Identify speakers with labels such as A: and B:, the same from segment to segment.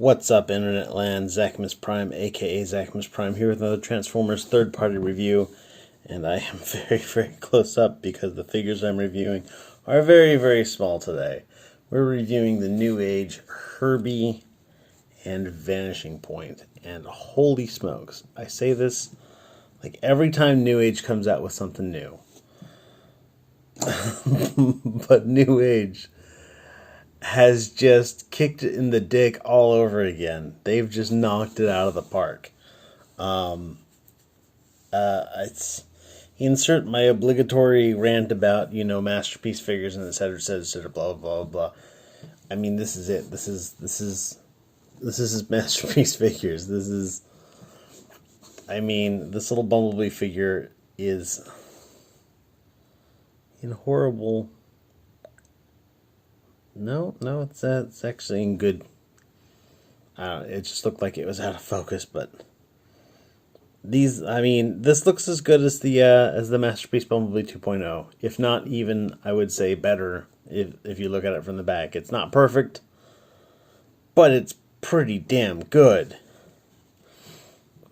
A: What's up, Internet Land? Zachamus Prime, aka Zachamus Prime, here with another Transformers third-party review. And I am very, very close up because the figures I'm reviewing are very, very small today. We're reviewing the Newage Herbie and Vanishing Point. And holy smokes, I say this like every time Newage comes out with something new. But Newage has just kicked it in the dick all over again. They've just knocked it out of the park. It's insert my obligatory rant about, masterpiece figures and et cetera, blah, blah, blah. I mean, this is it. This is his masterpiece figures. This little Bumblebee figure is in horrible. No, it's actually in good. It just looked like it was out of focus, but this looks as good as the Masterpiece Bumblebee 2.0, if not even, I would say, better if you look at it from the back. It's not perfect, but it's pretty damn good.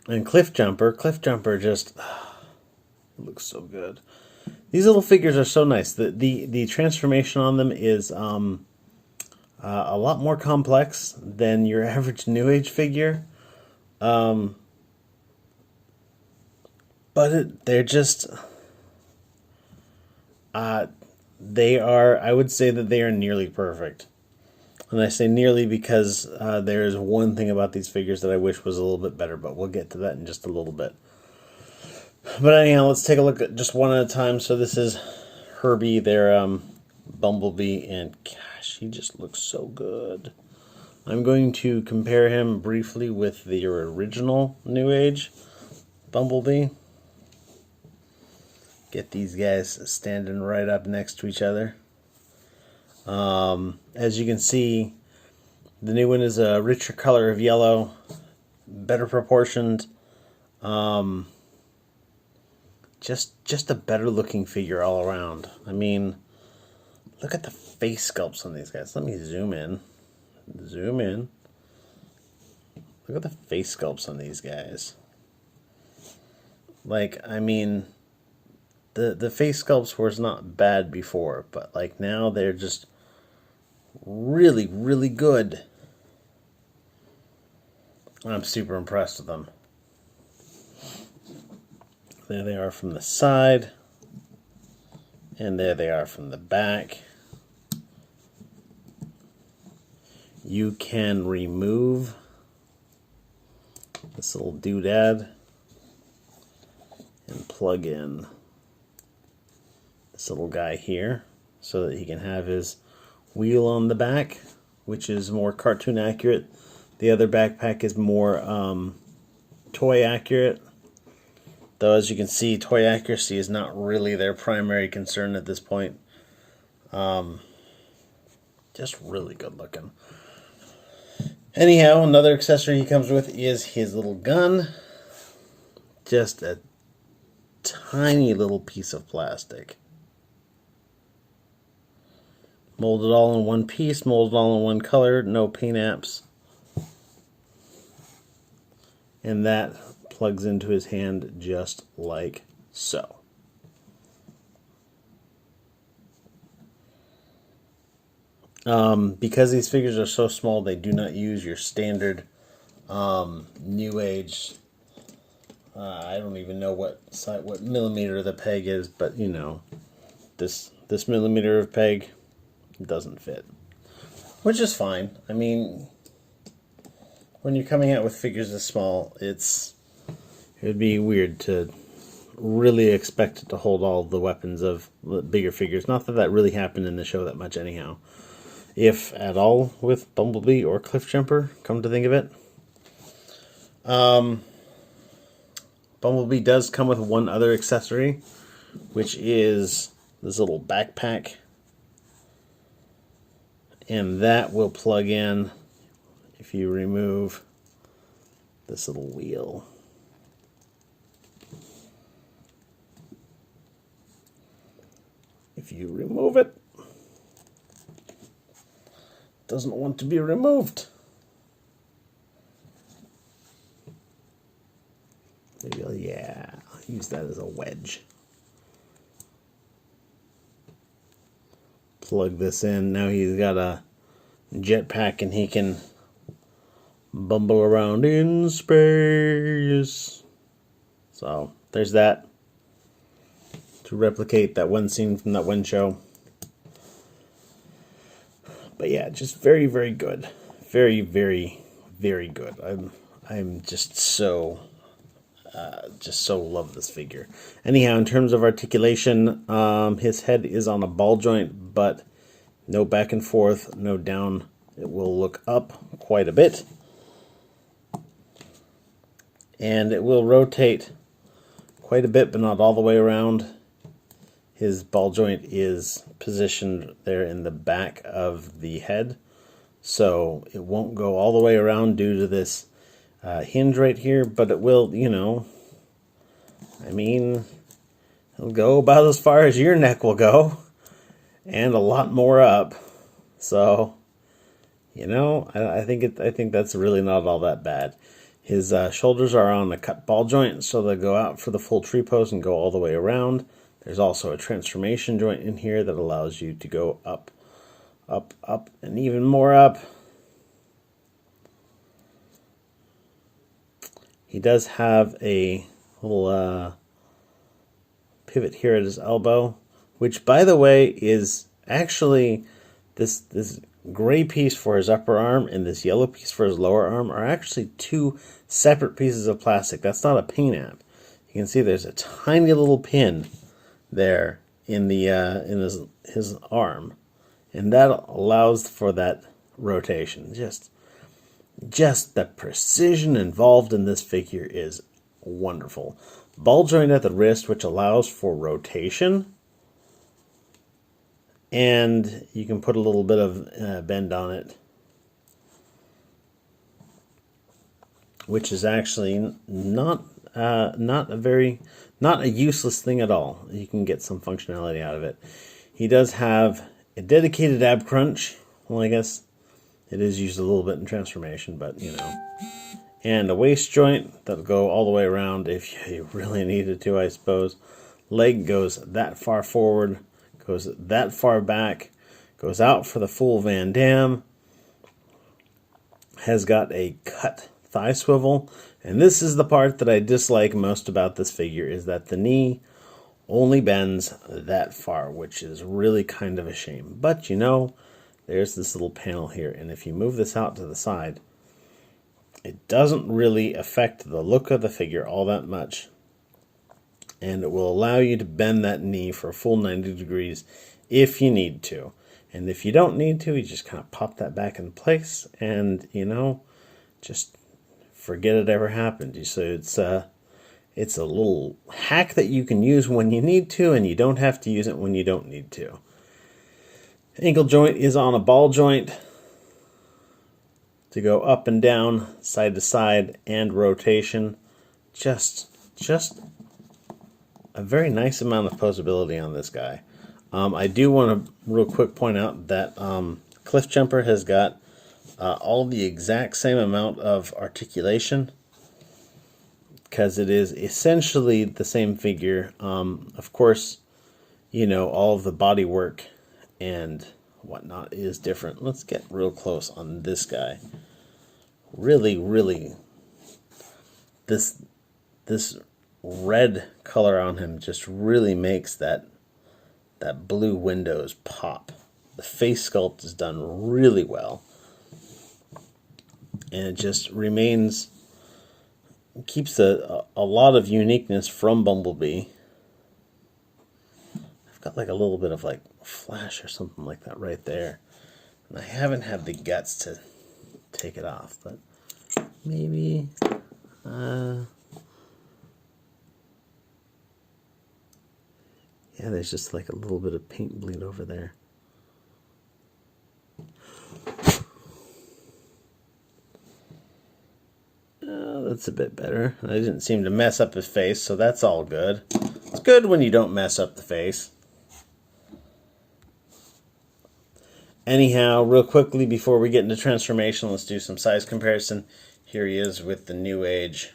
A: And Cliff Jumper just looks so good. These little figures are so nice. The transformation on them is a lot more complex than your average Newage figure. But they're just... they are... I would say that they are nearly perfect. And I say nearly because there is one thing about these figures that I wish was a little bit better, but we'll get to that in just a little bit. But anyhow, let's take a look at just one at a time. So this is Herbie, their Bumblebee, and gosh, he just looks so good. I'm going to compare him briefly with the original Newage Bumblebee. Get these guys standing right up next to each other. As you can see, the new one is a richer color of yellow, better proportioned. Just a better looking figure all around. I mean, look at the face sculpts on these guys. Let me zoom in. Look at the face sculpts on these guys. Like, I mean, the face sculpts was not bad before, but like now they're just really, really good. I'm super impressed with them. There they are from the side, and there they are from the back. You can remove this little doodad and plug in this little guy here so that he can have his wheel on the back, which is more cartoon accurate. The other backpack is more toy accurate. Though, as you can see, toy accuracy is not really their primary concern at this point. Just really good looking. Anyhow, another accessory he comes with is his little gun. Just a tiny little piece of plastic. Molded all in one piece, molded all in one color, no paint apps. And that plugs into his hand just like so. Because these figures are so small, they do not use your standard Newage. I don't even know what millimeter the peg is, but this millimeter of peg doesn't fit, which is fine. I mean, when you're coming out with figures this small, it would be weird to really expect it to hold all the weapons of bigger figures. Not that that really happened in the show that much anyhow. If at all with Bumblebee or Cliff Jumper, come to think of it. Bumblebee does come with one other accessory, which is this little backpack. And that will plug in if you remove this little wheel. If you remove it, doesn't want to be removed. use that as a wedge. Plug this in. Now he's got a jetpack and he can bumble around in space. So there's that, to replicate that one scene from that one show. But yeah, just very, very good. Very, very, very good. I'm just so love this figure. Anyhow, in terms of articulation, his head is on a ball joint, but no back and forth, no down. It will look up quite a bit. And it will rotate quite a bit, but not all the way around. His ball joint is positioned there in the back of the head, so it won't go all the way around due to this hinge right here, but it will, you know, I mean, it'll go about as far as your neck will go, and a lot more up. So, you know, I think that's really not all that bad. His shoulders are on a cut ball joint, so they'll go out for the full tree pose and go all the way around. There's also a transformation joint in here that allows you to go up, up, up, and even more up. He does have a little pivot here at his elbow, which, by the way, is actually this gray piece for his upper arm and this yellow piece for his lower arm are actually two separate pieces of plastic. That's not a paint app. You can see there's a tiny little pin there in the in his arm, and that allows for that rotation. Just the precision involved in this figure is wonderful. Ball joint at the wrist, which allows for rotation, and you can put a little bit of bend on it, which is actually not a useless thing at all. You can get some functionality out of it. He does have a dedicated ab crunch. Well, I guess it is used a little bit in transformation, but you know. And a waist joint that'll go all the way around if you really needed to, I suppose. Leg goes that far forward, goes that far back, goes out for the full Van Damme. Has got a cut thigh swivel. And this is the part that I dislike most about this figure, is that the knee only bends that far, which is really kind of a shame. But you know, there's this little panel here, and if you move this out to the side, it doesn't really affect the look of the figure all that much. And it will allow you to bend that knee for a full 90 degrees if you need to. And if you don't need to, you just kind of pop that back in place and, you know, just forget it ever happened. So it's a little hack that you can use when you need to, and you don't have to use it when you don't need to. Ankle joint is on a ball joint to go up and down, side to side, and rotation. Just a very nice amount of posability on this guy. I do want to real quick point out that Cliff Jumper has got all the exact same amount of articulation, because it is essentially the same figure. Of course, you know, all of the body work and whatnot is different. Let's get real close on this guy. Really, this red color on him just really makes that blue windows pop. The face sculpt is done really well, and it just keeps a lot of uniqueness from Bumblebee. I've got like a little bit of like flash or something like that right there, and I haven't had the guts to take it off, but maybe yeah, there's just like a little bit of paint bleed over there. That's a bit better. I didn't seem to mess up his face, so that's all good. It's good when you don't mess up the face. Anyhow, real quickly before we get into transformation, let's do some size comparison. Here he is with the Newage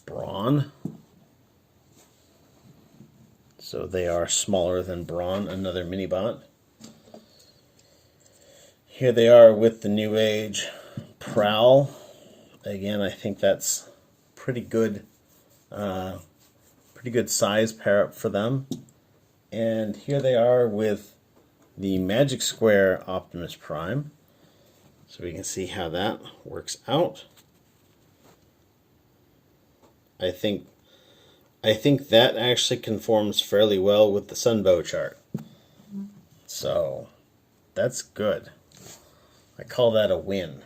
A: Brawn. So they are smaller than Brawn, another mini bot. Here they are with the Newage Prowl. Again, I think that's pretty good size pair up for them. And here they are with the Magic Square Optimus Prime. So we can see how that works out. I think that actually conforms fairly well with the Sunbow chart. So that's good. I call that a win.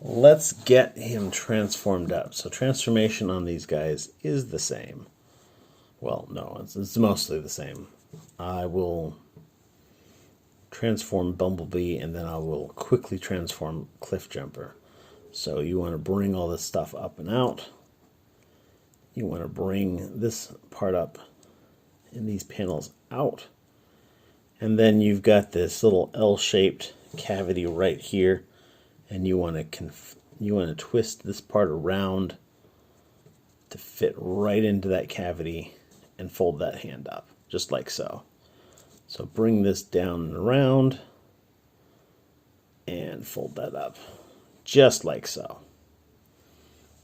A: Let's get him transformed up. So transformation on these guys is the same. Well, no, it's mostly the same. I will transform Bumblebee, and then I will quickly transform Cliffjumper. So you want to bring all this stuff up and out. You want to bring this part up and these panels out. And then you've got this little L-shaped cavity right here, and you want to twist this part around to fit right into that cavity and fold that hand up, just like so. So bring this down and around and fold that up, just like so.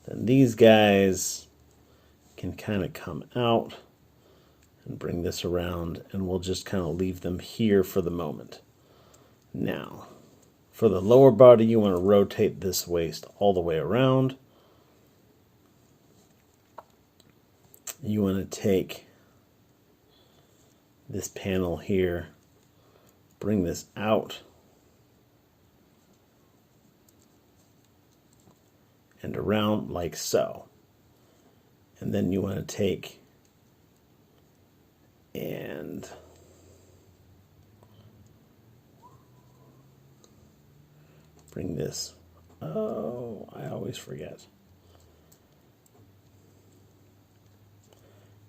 A: Then these guys can kind of come out and bring this around, and we'll just kind of leave them here for the moment. Now, for the lower body, you want to rotate this waist all the way around. You want to take this panel here, bring this out, and around like so. And then you want to take and bring this. Oh, I always forget.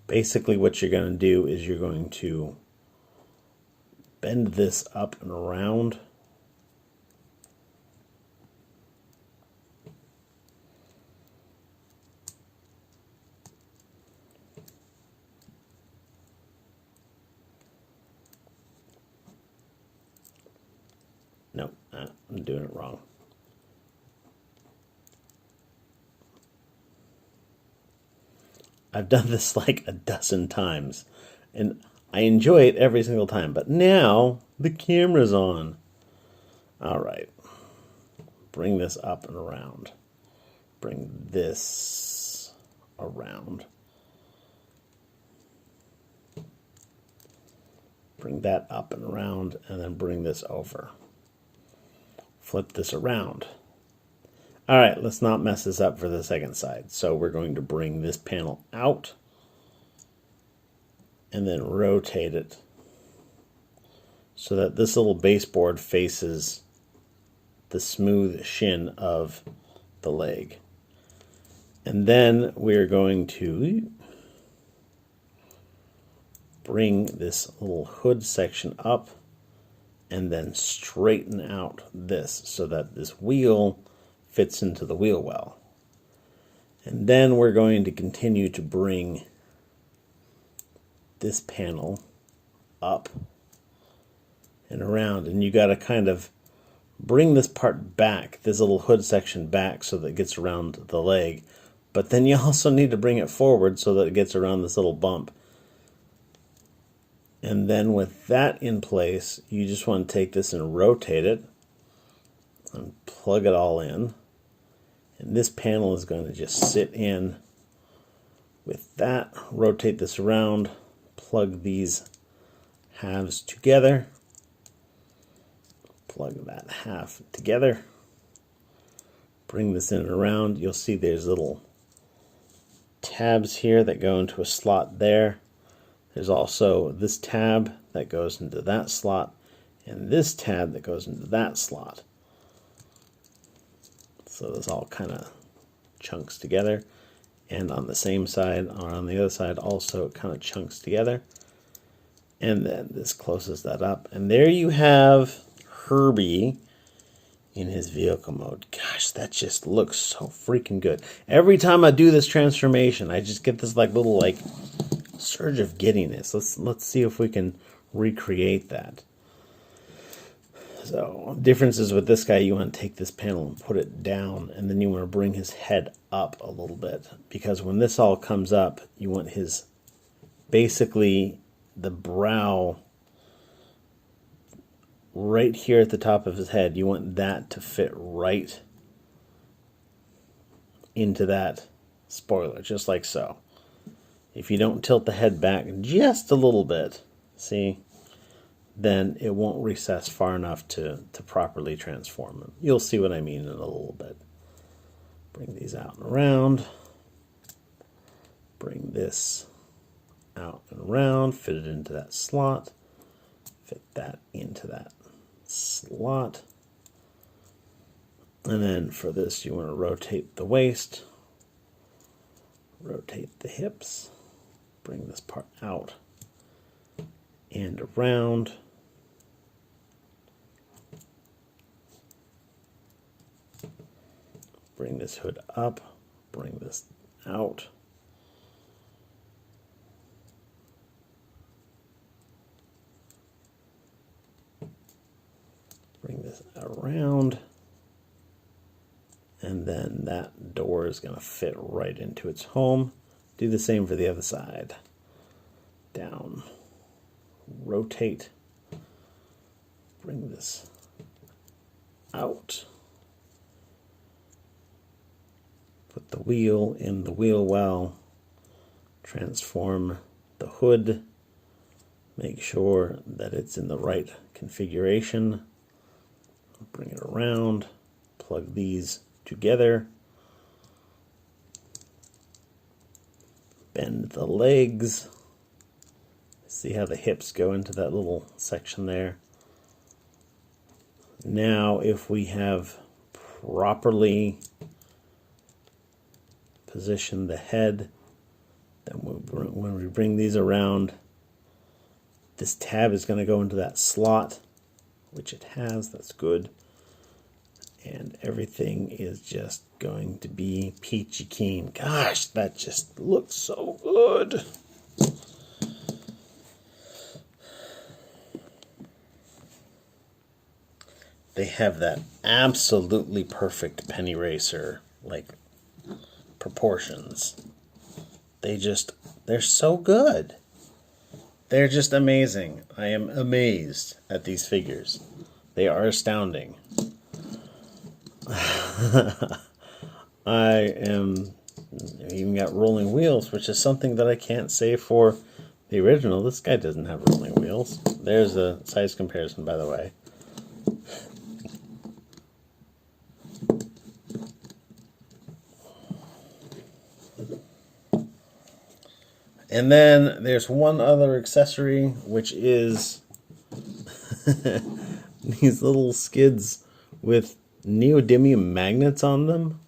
A: Basically what you're going to do is you're going to bend this up and around. No, I'm doing it wrong. I've done this like a dozen times, and I enjoy it every single time, but now the camera's on. All right. Bring this up and around. Bring this around. Bring that up and around, and then bring this over. Flip this around. All right, let's not mess this up for the second side. So we're going to bring this panel out and then rotate it so that this little baseboard faces the smooth shin of the leg. And then we're going to bring this little hood section up and then straighten out this so that this wheel fits into the wheel well. And then we're going to continue to bring this panel up and around, and you got to kind of bring this part back, this little hood section back, so that it gets around the leg, but then you also need to bring it forward so that it gets around this little bump. And then with that in place, you just want to take this and rotate it and plug it all in. And this panel is going to just sit in with that. Rotate this around, plug these halves together, plug that half together, bring this in and around. You'll see there's little tabs here that go into a slot there. There's also this tab that goes into that slot, and this tab that goes into that slot. So this all kind of chunks together. And on the same side, or on the other side also, it kind of chunks together. And then this closes that up. And there you have Herbie in his vehicle mode. Gosh, that just looks so freaking good. Every time I do this transformation, I just get this like little like surge of giddiness. Let's see if we can recreate that. So, differences with this guy, you want to take this panel and put it down, and then you want to bring his head up a little bit, because when this all comes up, you want his, basically, the brow right here at the top of his head, you want that to fit right into that spoiler, just like so. If you don't tilt the head back just a little bit, see, then it won't recess far enough to properly transform them. You'll see what I mean in a little bit. Bring these out and around. Bring this out and around. Fit it into that slot. Fit that into that slot. And then for this, you want to rotate the waist. Rotate the hips. Bring this part out and around. Bring this hood up, bring this out. Bring this around. And then that door is going to fit right into its home. Do the same for the other side. Down. Rotate. Bring this out. Put the wheel in the wheel well. Transform the hood. Make sure that it's in the right configuration. Bring it around. Plug these together. Bend the legs. See how the hips go into that little section there. Now, if we have properly position the head, then when we bring these around, this tab is going to go into that slot, which it has. That's good. And everything is just going to be peachy keen. Gosh, that just looks so good. They have that absolutely perfect penny racer, like, proportions. They're so good. They're just amazing. I am amazed at these figures. They are astounding. I even got rolling wheels, which is something that I can't say for the original. This guy doesn't have rolling wheels. There's a size comparison, by the way. And then there's one other accessory, which is these little skids with neodymium magnets on them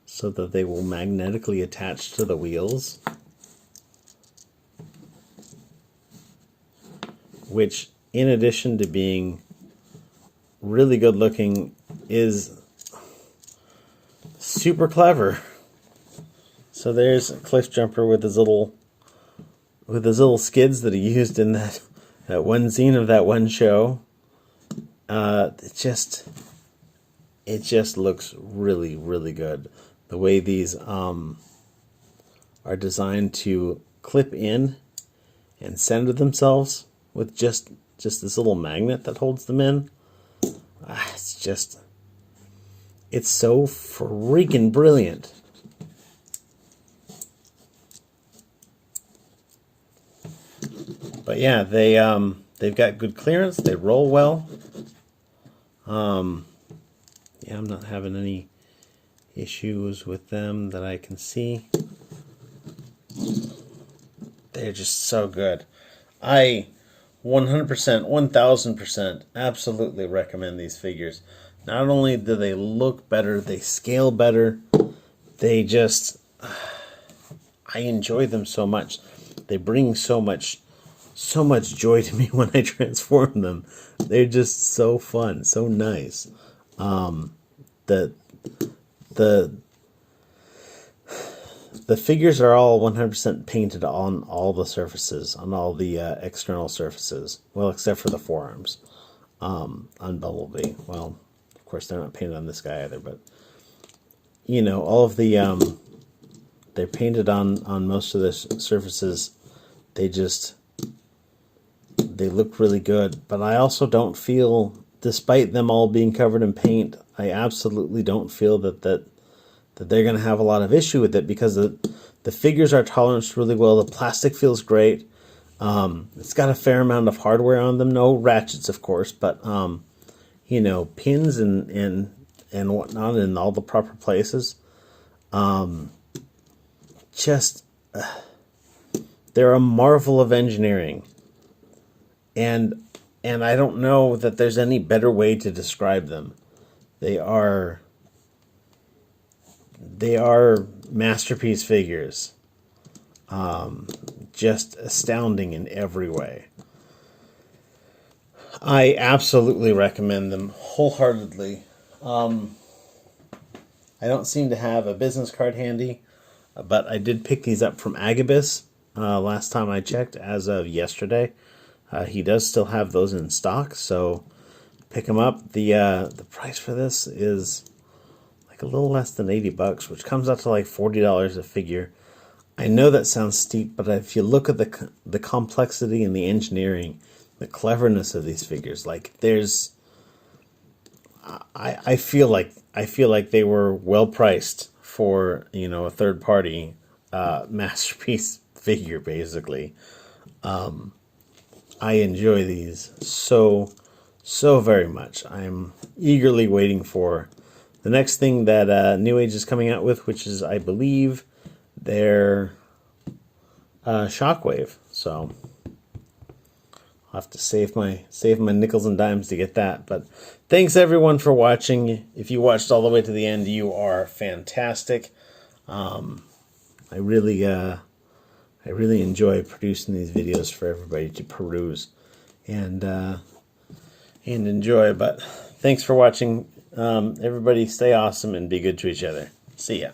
A: so that they will magnetically attach to the wheels, which, in addition to being really good looking, is super clever. So there's Cliff Jumper with his little skids that he used in that one scene of that one show. It just looks really, really good. The way these are designed to clip in and center themselves with just this little magnet that holds them in. It's so freaking brilliant. But yeah, they've got good clearance. They roll well. Yeah, I'm not having any issues with them that I can see. They're just so good. I 100%, 1000% absolutely recommend these figures. Not only do they look better, they scale better. They just, I enjoy them so much. They bring so much so much joy to me when I transform them. They're just so fun, so nice. The the figures are all 100% painted on all the surfaces, on all the external surfaces. Well, except for the forearms on Bumblebee. Well, of course, they're not painted on this guy either, but you know, all of the they're painted on most of the surfaces. They look really good, but I also don't feel, despite them all being covered in paint, I absolutely don't feel that they're going to have a lot of issue with it, because the figures are toleranced really well. The plastic feels great. It's got a fair amount of hardware on them. No ratchets, of course, but you know, pins and whatnot in all the proper places. They're a marvel of engineering, and I don't know that there's any better way to describe them. They are masterpiece figures. Just astounding in every way. I absolutely recommend them wholeheartedly. I don't seem to have a business card handy, but I did pick these up from Agabus last time I checked, as of yesterday. He does still have those in stock, so pick them up. The price for this is like a little less than $80, which comes out to like $40 a figure. I know that sounds steep, but if you look at the complexity and the engineering, the cleverness of these figures, like I feel like they were well priced for, you know, a third party masterpiece figure, basically. I enjoy these so very much. I'm eagerly waiting for the next thing that Newage is coming out with, which is, I believe, their Shockwave. So I'll have to save my nickels and dimes to get that. But thanks everyone for watching. If you watched all the way to the end, you are fantastic. I really enjoy producing these videos for everybody to peruse and enjoy. But thanks for watching. Everybody stay awesome and be good to each other. See ya.